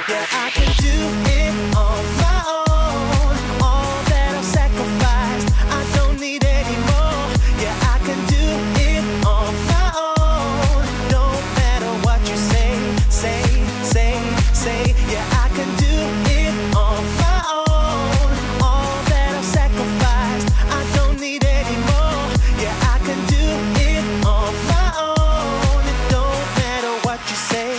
Yeah, I can do it on my own. All that I've sacrificed, I don't need any more. Yeah, I can do it on my own. Don't matter what you say. Yeah, I can do it on my own. All that I've sacrificed, I don't need any more. Yeah, I can do it on my own. It don't matter what you say.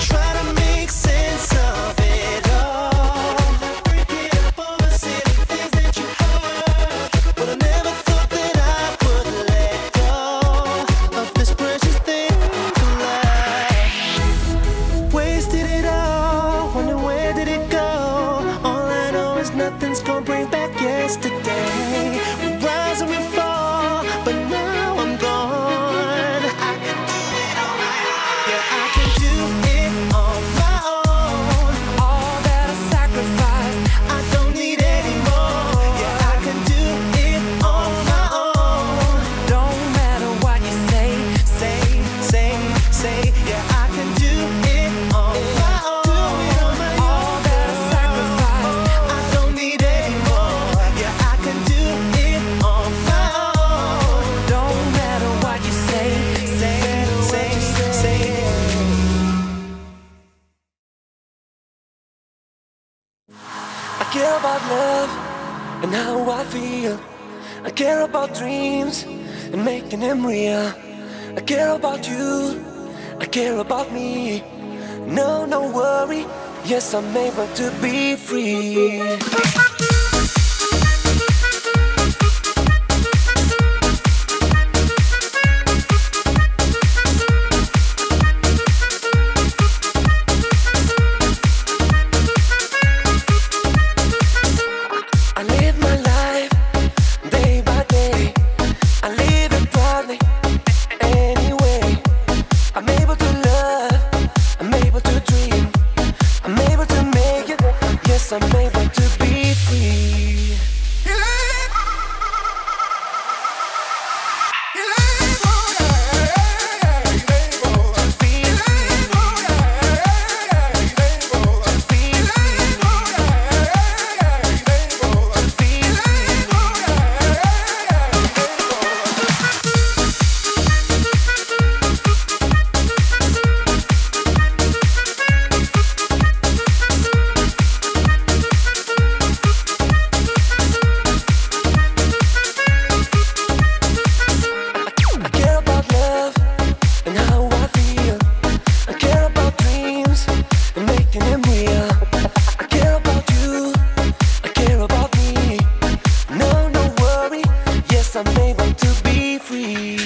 Try to make sense of it all. Break it up over silly things that you heard. But I never thought that I would let go of this precious thing for life. Wasted it all, wonder where did it go? All I know is nothing's gonna bring back yesterday. We rise and we fall, but now I'm gone. I can do it on my own. Yeah, I can do it on my own. All that I sacrificed, I don't need any more. Yeah, I can do it on my own. Don't matter what you say. Yeah, I can do it on my own. All that I sacrificed, I don't need any more. Yeah, I can do it on my own. Don't matter what you say. I care about love and how I feel. I care about dreams and making them real. I care about you, I care about me. No worry, yes, I'm able to be free. I live my life day by day. I live it proudly anyway. I'm able to love, I'm able to dream, I'm able to make it. Yes, I'm able to be free. I care about love and how I feel. I care about dreams and making them real. I care about you, I care about me. No worry, yes, I'm able to be free.